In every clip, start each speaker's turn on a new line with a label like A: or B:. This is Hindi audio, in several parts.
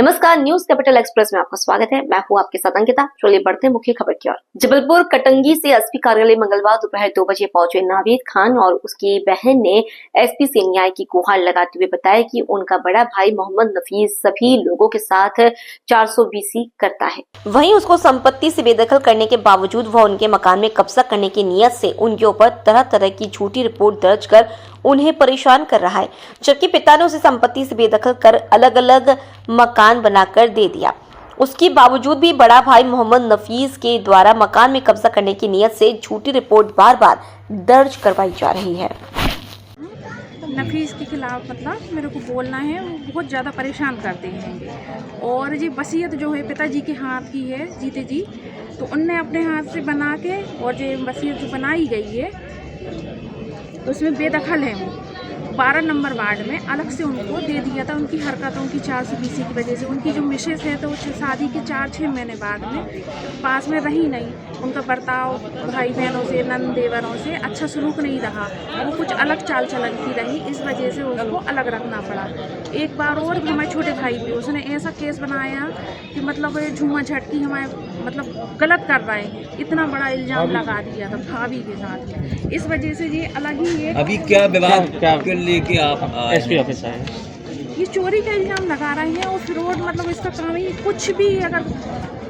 A: नमस्कार, न्यूज कैपिटल एक्सप्रेस में आपका स्वागत है। मैं हूं आपके साथ अंकिता। चलिए बढ़ते हैं मुख्य खबर की ओर। जबलपुर कटंगी से एसपी कार्यालय मंगलवार दोपहर 2 बजे पहुंचे नावीद खान और उसकी बहन ने एसपी से न्याय की गुहार लगाते हुए बताया कि उनका बड़ा भाई मोहम्मद नफीस सभी लोगों के साथ 420 करता है। वहीं उसको संपत्ति से बेदखल करने के बावजूद वह उनके मकान में कब्जा करने की नीयत से उनके ऊपर तरह तरह की झूठी रिपोर्ट दर्ज कर उन्हें परेशान कर रहा है, जबकि पिता ने उसे संपत्ति से बेदखल कर अलग अलग मकान बनाकर दे दिया। उसके बावजूद भी बड़ा भाई मोहम्मद नफीस के द्वारा मकान में कब्जा करने की नीयत से झूठी रिपोर्ट बार बार दर्ज करवाई जा रही है।
B: नफीस के खिलाफ मतलब मेरे को बोलना है, वो बहुत ज़्यादा परेशान करते हैं। और जी वसीयत जो है पिताजी के हाथ की है, जीते जी, तो उनने अपने हाथ से बना के, और जो वसीयत जो बनाई गई है तो उसमें बेदखल है। वो 12 नंबर वार्ड में अलग से उनको दे दिया था। उनकी हरकतों की 420 की वजह से उनकी जो मिसेस है तो शादी के 4-6 महीने बाद में पास में रही नहीं। उनका बर्ताव भाई बहनों से, नंद देवरों से अच्छा सलूक नहीं रहा। वो कुछ अलग चाल चलन की रही, इस वजह से उसको अलग रखना पड़ा। एक बार और हमारे छोटे भाई पे उसने ऐसा केस बनाया कि मतलब झूमा झटकी हमारे मतलब गलत कर रहे हैं, इतना बड़ा इल्ज़ाम लगा दिया था भाभी के साथ। इस वजह से ये अलग ही एक
C: अभी क्या विवाद के लेके आप एसपी ऑफिस आए?
B: ये चोरी का इल्ज़ाम लगा रहे हैं और फ्रॉड, मतलब इसका काम ही कुछ भी अगर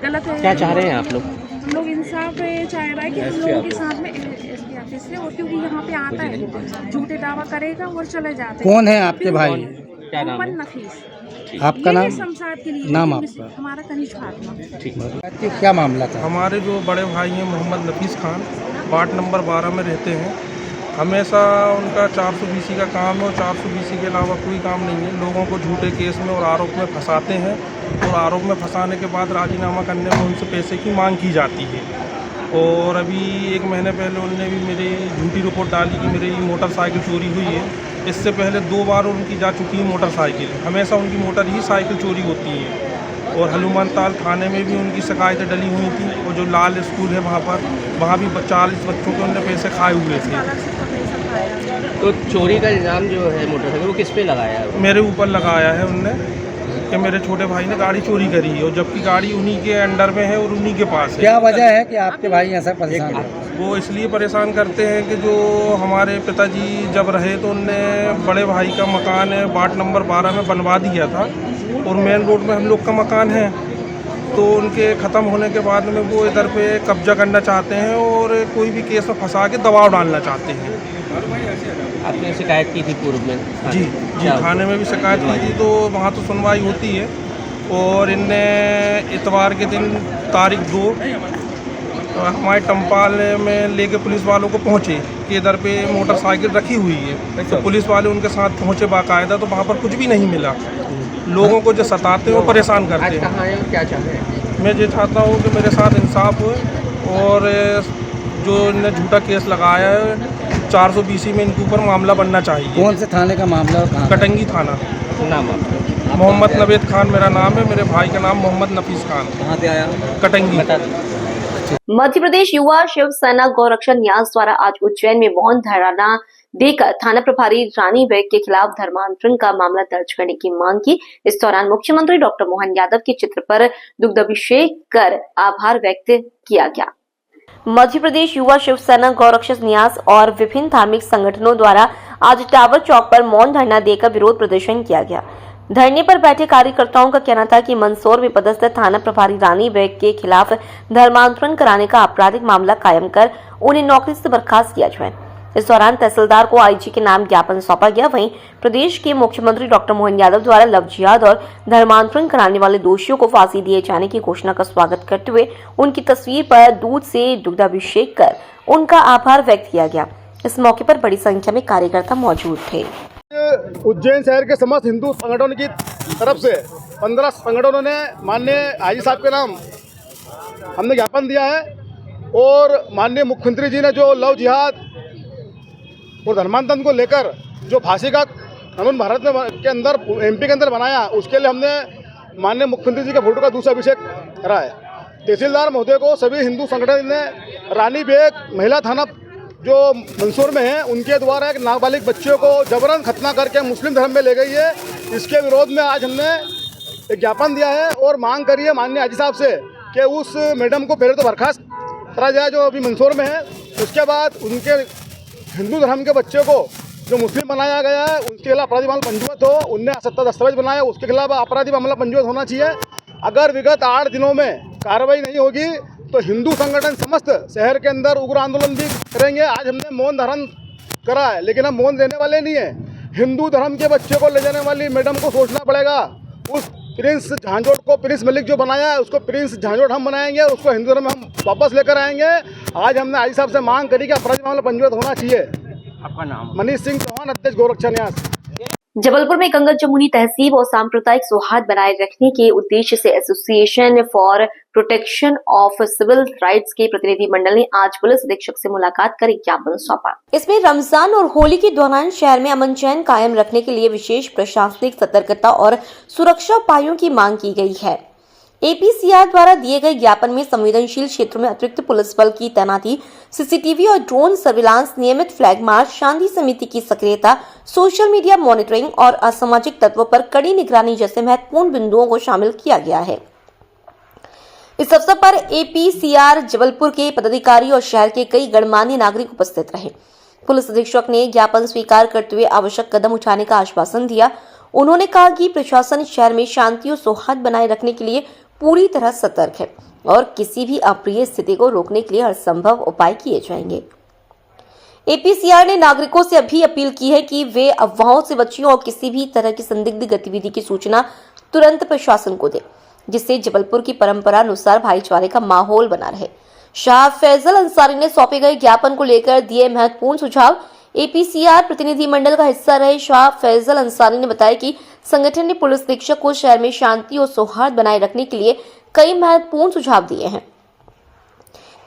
B: गलत है।
C: क्या चाह रहे हैं आप लोग?
B: हम लोग इंसाफ चाह रहा है कि हम लोगों के साथ में एसपी ऑफिस से, और क्योंकि यहाँ पे आता है झूठे दावा करेगा और चले जाते हैं।
D: कौन है आपके भाई?
C: क्या नाम है?
B: नफीस।
D: आपका नाम?
B: शमशाद के लिए
D: नाम आपका?
B: हमारा कनिष्ठ फातिमा।
C: ठीक।
D: क्या मामला था?
E: हमारे जो बड़े भाई हैं मोहम्मद नफीस खान, वार्ड नंबर 12 में रहते हैं। हमेशा उनका 420 का काम है और 420 के अलावा कोई काम नहीं है। लोगों को झूठे केस में और आरोप में फंसाते हैं और आरोप में फंसाने के बाद राजीनामा करने में उनसे पैसे की मांग की जाती है। और अभी 1 महीने पहले उनने भी मेरी झूठी रिपोर्ट डाली कि मेरी मोटरसाइकिल चोरी हुई है। इससे पहले 2 बार उनकी जा चुकी है मोटरसाइकिल। हमेशा उनकी मोटर ही साइकिल चोरी होती है। और हनुमान ताल थाने में भी उनकी शिकायतें डली हुई थी। और जो लाल स्कूल है वहाँ भी 40 बच्चों के उनने पैसे खाए हुए थे।
C: तो चोरी का इल्ज़ाम जो है मोटरसाइकिल वो किस पे लगाया है?
E: मेरे ऊपर लगाया है उनने कि मेरे छोटे भाई ने गाड़ी चोरी करी है, और जबकि गाड़ी उन्हीं के अंडर में है और उन्हीं के पास है।
D: क्या वजह है कि आपके भाई ऐसा परेशान है?
E: वो इसलिए परेशान करते हैं कि जो हमारे पिताजी जब रहे तो उनने बड़े भाई का मकान है वार्ड नंबर 12 में बनवा दिया था, और मेन रोड में हम लोग का मकान है। तो उनके ख़त्म होने के बाद में वो इधर पे कब्जा करना चाहते हैं और कोई भी केस में फंसा के दबाव डालना चाहते हैं।
C: आपने शिकायत की थी पूर्व में?
E: जी थाने में भी शिकायत की थी, तो वहाँ तो सुनवाई होती है। और इनने इतवार के दिन तारीख 2 हमारे टम्पाल में लेके पुलिस वालों को पहुँचे कि इधर पे मोटरसाइकिल रखी हुई है। तो पुलिस वाले उनके साथ पहुँचे बाकायदा, तो वहाँ पर कुछ भी नहीं मिला। लोगों को जो सताते हैं वो परेशान करते हैं।
C: कहाँ है, क्या चाहते हैं?
E: मैं ये चाहता हूँ कि मेरे साथ इंसाफ हो, और जो इन्होंने झूठा केस लगाया है 420 में इनके ऊपर मामला बनना चाहिए।
D: कौन से थाने का मामला और कहाँ?
E: कटंगी थाना।
C: नाम आपका?
E: मोहम्मद नवेद खान मेरा नाम है। मेरे भाई का नाम मोहम्मद नफीस खान।
C: कहाँ से आया?
E: कटंगी।
A: मध्य प्रदेश युवा शिवसेना गौरक्षक न्यास द्वारा आज उज्जैन में मौन धरना देकर थाना प्रभारी रानी बेग के खिलाफ धर्मांतरण का मामला दर्ज करने की मांग की। इस दौरान मुख्यमंत्री डॉक्टर मोहन यादव के चित्र पर दुग्धाभिषेक कर आभार व्यक्त किया गया। मध्य प्रदेश युवा शिवसेना गौरक्षक न्यास और विभिन्न धार्मिक संगठनों द्वारा आज टावर चौक पर मौन धरना देकर विरोध प्रदर्शन किया गया। धरने पर बैठे कार्यकर्ताओं का कहना था कि मंदसौर में पदस्थ थाना प्रभारी रानी बेग के खिलाफ धर्मांतरण कराने का आपराधिक मामला कायम कर उन्हें नौकरी से बर्खास्त किया जाए। इस दौरान तहसीलदार को आईजी के नाम ज्ञापन सौंपा गया। वहीं प्रदेश के मुख्यमंत्री डॉक्टर मोहन यादव द्वारा लव जिहाद और धर्मांतरण कराने वाले दोषियों को फांसी दिए जाने की घोषणा का स्वागत करते हुए उनकी तस्वीर पर दूध से दुग्धाभिषेक कर उनका आभार व्यक्त किया गया। इस मौके पर बड़ी संख्या में कार्यकर्ता मौजूद थे।
F: उज्जैन शहर के समस्त हिंदू संगठनों की तरफ से 15 संगठनों ने माननीय आईजी साहब के नाम हमने ज्ञापन दिया है, और माननीय मुख्यमंत्री जी ने जो लव जिहाद और धर्मांतरण को लेकर जो फांसी का कानून भारत में के अंदर एमपी के अंदर बनाया, उसके लिए हमने माननीय मुख्यमंत्री जी के फोटो का दूसरा अभिषेक करा है। तहसीलदार महोदय को सभी हिंदू संगठन ने रानी बेग महिला थाना जो मंदसौर में है उनके द्वारा एक नाबालिग बच्चे को जबरन खतना करके मुस्लिम धर्म में ले गई है, इसके विरोध में आज हमने एक ज्ञापन दिया है और मांग करी है माननीय हाजी साहब से कि उस मैडम को पहले तो बर्खास्त करा जाए जो अभी मंदसौर में है, उसके बाद उनके हिंदू धर्म के बच्चे को जो मुस्लिम बनाया गया है उसके खिलाफ अपराधी मामला पंजीबद्ध हो। उनने सत्ता दस्तावेज बनाया, उसके खिलाफ अपराधी मामला पंजीबद्ध होना चाहिए। अगर विगत 8 दिनों में कार्रवाई नहीं होगी तो हिंदू संगठन समस्त शहर के अंदर उग्र आंदोलन भी करेंगे। आज हमने मौन धारण करा है, लेकिन हम मौन देने वाले नहीं हैं। हिंदू धर्म के बच्चे को ले जाने वाली मैडम को सोचना पड़ेगा। उस प्रिंस झांझोट को प्रिंस मलिक जो बनाया है उसको प्रिंस झांझोट हम बनाएंगे, उसको हिंदू धर्म में हम वापस लेकर आएंगे। आज हमने हाजी साहब से मांग करी कि अपराधी मामला पंजीबद्ध होना चाहिए।
C: आपका नाम?
F: मनीष सिंह चौहान, अध्यक्ष गोरक्षा न्यास।
A: जबलपुर में गंगा जमुनी तहजीब और सांप्रदायिक सौहार्द बनाए रखने के उद्देश्य से association for protection of civil rights के प्रतिनिधि मंडल ने आज पुलिस अधीक्षक से मुलाकात कर एक ज्ञापन सौंपा। इसमें रमजान और होली के दौरान शहर में अमन चैन कायम रखने के लिए विशेष प्रशासनिक सतर्कता और सुरक्षा उपायों की मांग की गई है। एपीसीआर द्वारा दिए गए ज्ञापन में संवेदनशील क्षेत्रों में अतिरिक्त पुलिस बल की तैनाती, सीसीटीवी और ड्रोन सर्विलांस, नियमित फ्लैग मार्च, शांति समिति की सक्रियता, सोशल मीडिया मॉनिटरिंग और असामाजिक तत्वों पर कड़ी निगरानी जैसे महत्वपूर्ण बिंदुओं को शामिल किया गया है। इस अवसर पर एपीसीआर जबलपुर के पदाधिकारी और शहर के कई गणमान्य नागरिक उपस्थित रहे। पुलिस अधीक्षक ने ज्ञापन स्वीकार करते हुए आवश्यक कदम उठाने का आश्वासन दिया। उन्होंने कहा कि प्रशासन शहर में शांति और सौहार्द बनाए रखने के लिए पूरी तरह सतर्क है और किसी भी अप्रिय स्थिति को रोकने के लिए हर संभव उपाय किए जाएंगे। एपीसीआर ने नागरिकों से भी अपील की है कि वे अफवाहों से बचें और किसी भी तरह की संदिग्ध गतिविधि की सूचना तुरंत प्रशासन को दें, जिससे जबलपुर की परंपरा अनुसार भाईचारे का माहौल बना रहे। शाह फैजल अंसारी ने सौंपे गए ज्ञापन को लेकर दिए महत्वपूर्ण सुझाव। एपीसीआर प्रतिनिधि मंडल का हिस्सा रहे शाह फैजल अंसारी ने बताया कि संगठन ने पुलिस अधीक्षक को शहर में शांति और सौहार्द बनाए रखने के लिए कई महत्वपूर्ण सुझाव दिए हैं।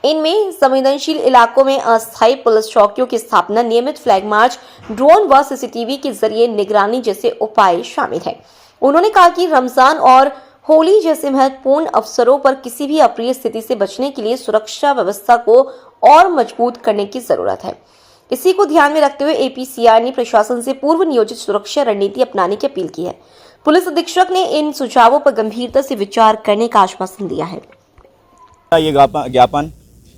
A: इनमें संवेदनशील इलाकों में अस्थायी पुलिस चौकियों की स्थापना, नियमित फ्लैग मार्च, ड्रोन व सीसीटीवी के जरिए निगरानी जैसे उपाय शामिल है। उन्होंने कहा कि रमजान और होली जैसे महत्वपूर्ण अवसरों पर किसी भी अप्रिय स्थिति से बचने के लिए सुरक्षा व्यवस्था को और मजबूत करने की जरूरत है। इसी को ध्यान में रखते हुए एपीसीआर ने प्रशासन से पूर्व नियोजित सुरक्षा रणनीति अपनाने की अपील की है। पुलिस अधीक्षक ने इन सुझावों पर गंभीरता से विचार करने का आश्वासन दिया है।
G: ये ज्ञापन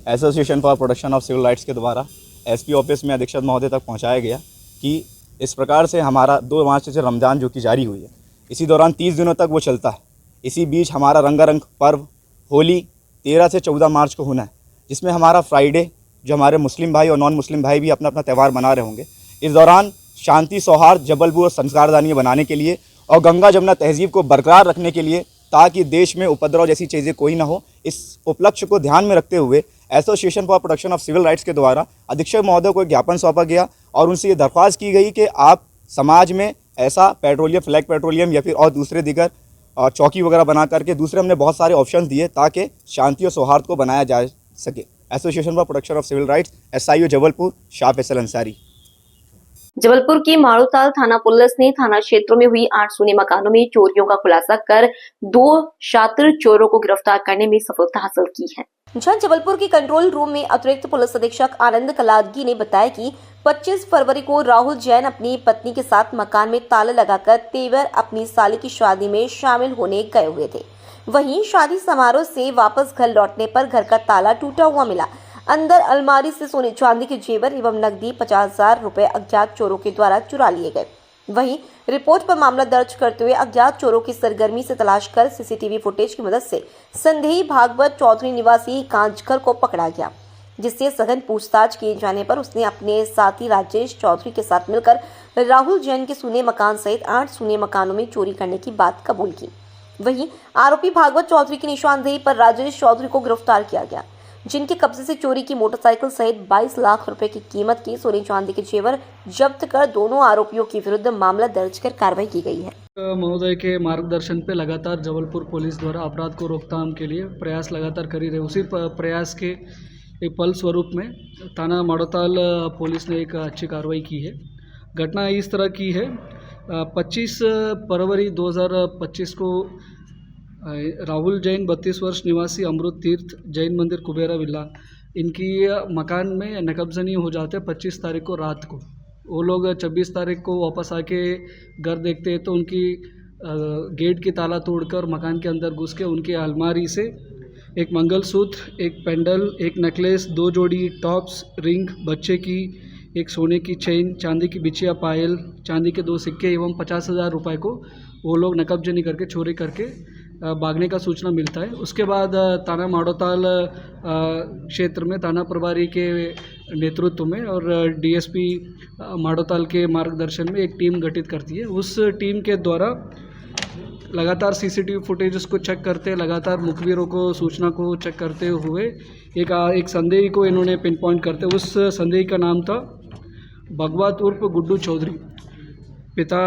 G: association for protection of civil rights के द्वारा एसपी ऑफिस में अधीक्षक महोदय तक पहुंचाया गया कि इस प्रकार से हमारा 2 मार्च से रमज़ान जो कि जारी हुई है, इसी दौरान 30 दिनों तक वो चलता है। इसी बीच हमारा रंगारंग पर्व होली 13 से 14 मार्च को होना है, जिसमें हमारा फ्राइडे जो हमारे मुस्लिम भाई और नॉन मुस्लिम भाई भी अपना अपना त्यौहार मना रहे होंगे। इस दौरान शांति, सौहार्द, जबलपुर और संस्कारदानी बनाने के लिए और गंगा जमुना तहजीब को बरकरार रखने के लिए, ताकि देश में उपद्रव जैसी चीज़ें कोई ना हो, इस उपलक्ष्य को ध्यान में रखते हुए association for protection of civil rights के द्वारा अधीक्षक महोदय को एक ज्ञापन सौंपा गया और उनसे ये दरख्वास्त की गई कि आप समाज में ऐसा पेट्रोलियम, फ्लैग पेट्रोलियम या फिर और दूसरे दिगर चौकी वगैरह बना करके, दूसरे हमने बहुत सारे ऑप्शन दिए ताकि शांति और सौहार्द को बनाया जा सके। Association for protection of civil rights, SIO Jabalpur, Shah Faisal Ansari.
A: Jabalpur की मारूताल थाना पुलिस ने थाना क्षेत्रों में हुई 8 सूने मकानों में चोरियों का खुलासा कर 2 शातिर चोरों को गिरफ्तार करने में सफलता हासिल की है। जहां जबलपुर के कंट्रोल रूम में अतिरिक्त पुलिस अधीक्षक आनंद कलादगी ने बताया कि 25 फरवरी को राहुल जैन अपनी पत्नी के साथ मकान में ताला लगाकर तेवर अपनी साली की शादी में शामिल होने गए हुए थे। वहीं शादी समारोह से वापस घर लौटने पर घर का ताला टूटा हुआ मिला। अंदर अलमारी से सोने चांदी के जेवर एवं नकदी 50,000 रुपए अज्ञात चोरों के द्वारा चुरा लिए गए। वहीं रिपोर्ट पर मामला दर्ज करते हुए अज्ञात चोरों की सरगर्मी से तलाश कर सीसीटीवी फुटेज की मदद से संदेही भागवत चौधरी निवासी कांचघर को पकड़ा गया, जिससे सघन पूछताछ किए जाने पर उसने अपने साथी राजेश चौधरी के साथ मिलकर राहुल जैन के सूने मकान सहित 8 सूने मकानों में चोरी करने की बात कबूल की। वहीं आरोपी भागवत चौधरी की निशानदेही पर राजेश चौधरी को गिरफ्तार किया गया, जिनके कब्जे से चोरी की मोटरसाइकिल सहित 22 लाख रुपए की कीमत की सोने चांदी के जेवर जब्त कर दोनों आरोपियों के विरुद्ध मामला दर्ज कर कार्रवाई की गई है।
H: महोदय के मार्गदर्शन पे लगातार जबलपुर पुलिस द्वारा अपराध को रोकथाम के लिए प्रयास लगातार करी रहे। उसी प्रयास के एक फल स्वरूप में थाना मारूताल पुलिस ने एक अच्छी कार्रवाई की है। घटना इस तरह की है, 25 फरवरी 2025 को राहुल जैन 32 वर्ष निवासी अमृत तीर्थ जैन मंदिर कुबेरा विला, इनकी मकान में नकबजनी हो जाते हैं 25 तारीख को रात को। वो लोग 26 तारीख को वापस आके घर देखते हैं तो उनकी गेट की ताला तोड़कर मकान के अंदर घुस के उनके अलमारी से एक मंगलसूत्र, एक पेंडल, एक नेकलेस, 2 जोड़ी टॉप्स, रिंग बच्चे की, एक सोने की चेन, चांदी की बिछिया पायल, चांदी के 2 सिक्के एवं 50,000 रुपये को वो लोग नकबजनी करके चोरी करके भागने का सूचना मिलता है। उसके बाद थाना माड़ोताल क्षेत्र में थाना प्रभारी के नेतृत्व में और डीएसपी माड़ोताल के मार्गदर्शन में एक टीम गठित करती है। उस टीम के द्वारा लगातार सीसीटीवी फुटेजेस को चेक करते, लगातार मुखबिरों को सूचना को चेक करते हुए एक संदेही को इन्होंने पिन पॉइंट करते। उस संदेही का नाम था भगवत उर्फ गुड्डू चौधरी, पिता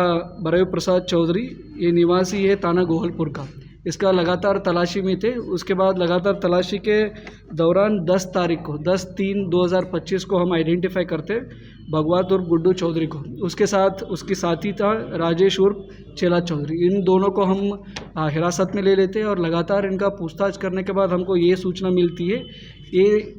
H: बरय प्रसाद चौधरी, ये निवासी है थाना गोहलपुर का। इसका लगातार तलाशी में थे। उसके बाद लगातार तलाशी के दौरान 10 तारीख को 10/3/2025 को हम आइडेंटिफाई करते भगवत उर्फ गुड्डू चौधरी को। उसके साथ उसकी साथी था राजेश उर्फ चेला चौधरी। इन दोनों को हम हिरासत में ले लेते हैं और लगातार इनका पूछताछ करने के बाद हमको ये सूचना मिलती है ये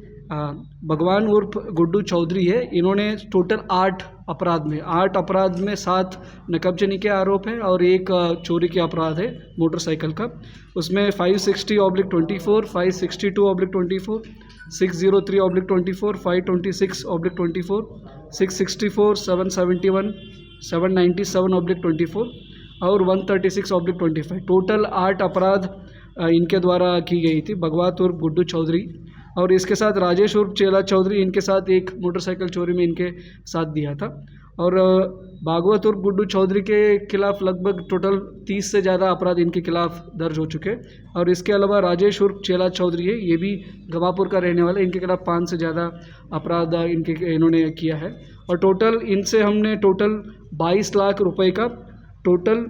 H: भगवान उर्फ गुड्डू चौधरी है। इन्होंने टोटल 8 अपराध में 7 नकबजनी के आरोप हैं और 1 चोरी के अपराध है मोटरसाइकिल का। उसमें 560/24, 562/24, 603/24, 526/24, 664, 771, 797/24 और 136/25 टोटल 8 अपराध इनके द्वारा की गई थी भगवत उर्फ गुड्डू चौधरी। और इसके साथ राजेश उर्फ चेला चौधरी इनके साथ एक मोटरसाइकिल चोरी में इनके साथ दिया था। और भागवत उर्फ गुड्डू चौधरी के खिलाफ लगभग टोटल 30 से ज़्यादा अपराध इनके खिलाफ दर्ज हो चुके। और इसके अलावा राजेश उर्फ चेला चौधरी है, ये भी गवापुर का रहने वाला है। इनके खिलाफ 5 से ज़्यादा अपराध इन्होंने किया है। और टोटल इनसे हमने 22 लाख रुपए का टोटल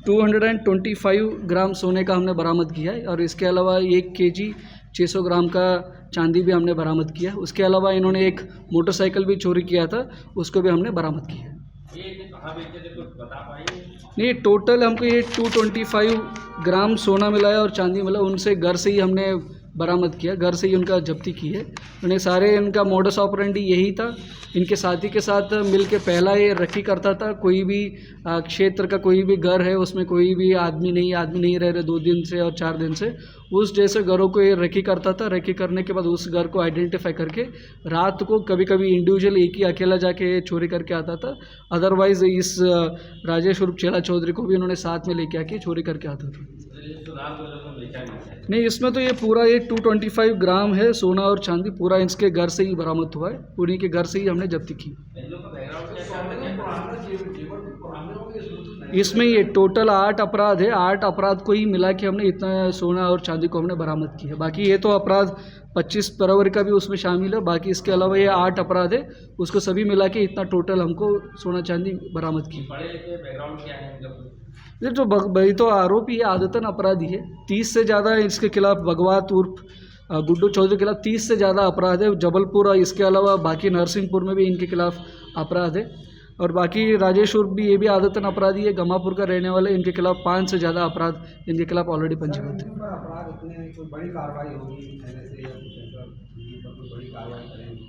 H: 225 ग्राम सोने का हमने बरामद किया है। और इसके अलावा 1 kg 600 ग्राम का चांदी भी हमने बरामद किया। उसके अलावा इन्होंने एक मोटरसाइकिल भी चोरी किया था, उसको भी हमने बरामद किया। नहीं, टोटल हमको ये 225 ग्राम सोना मिला है और चांदी मिला। उनसे घर से ही हमने बरामद किया, घर से ही उनका जब्ती की है। उन्हें सारे इनका मोडस ऑपरेंडी यही था। इनके साथी के साथ मिल के पहला ये रखी करता था। कोई भी क्षेत्र का कोई भी घर है उसमें कोई भी आदमी नहीं रह रहे 2 दिन से और 4 दिन से, उस जैसे घरों को ये रखी करता था। रखी करने के बाद उस घर को आइडेंटिफाई करके रात को कभी कभी इंडिविजुअल एक ही अकेला जाके चोरी करके आता था। अदरवाइज इस राजेश उर्फ चेला चौधरी को भी उन्होंने साथ में लेके आके चोरी करके आता था। नहीं, इसमें तो ये पूरा 225 ग्राम है सोना और चांदी, पूरा इसके घर से ही बरामद हुआ है। उन्हीं के घर से ही हमने जब्ती की। इसमें ये टोटल 8 अपराध है। 8 अपराध को ही मिला के हमने इतना सोना और चांदी को हमने बरामद किया। बाकी ये तो अपराध 25 फरवरी का भी उसमें शामिल है। बाकी इसके अलावा ये 8 अपराध है, उसको सभी मिला के इतना टोटल हमको सोना चांदी बरामद की। ये जो भाई तो आरोपी है, आदतन अपराधी है। 30 से ज़्यादा इसके खिलाफ भगवत उर्फ गुड्डू चौधरी के खिलाफ 30 से ज़्यादा अपराध है। जबलपुर और इसके अलावा बाकी नरसिंहपुर में भी इनके खिलाफ अपराध है। और बाकी राजेश उर्फ भी ये भी आदतन अपराधी है, गमापुर का रहने वाले। इनके खिलाफ 5 से ज़्यादा अपराध इनके खिलाफ ऑलरेडी पंजीबद्ध है।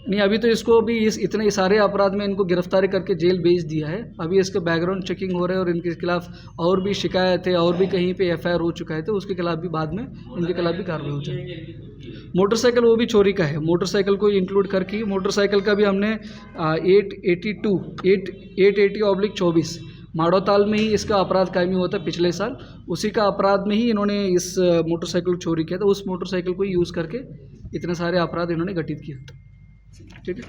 H: नहीं, अभी तो इसको भी इतने सारे अपराध में इनको गिरफ्तारी करके जेल भेज दिया है। अभी इसका बैकग्राउंड चेकिंग हो रहा है और इनके खिलाफ और भी शिकायत है और भी कहीं पे FIR हो चुका है, तो उसके खिलाफ भी बाद में इनके खिलाफ भी कार्रवाई हो जाएगी। मोटरसाइकिल वो भी चोरी का है, मोटरसाइकिल को इंक्लूड करके मोटरसाइकिल का भी हमने 880/24 माड़ोताल में ही इसका अपराध कायमी हुआ था पिछले साल। उसी का अपराध में ही इन्होंने इस मोटरसाइकिल चोरी किया था। उस मोटरसाइकिल को यूज़ करके इतने सारे अपराध इन्होंने घटित किया था। ठीक है।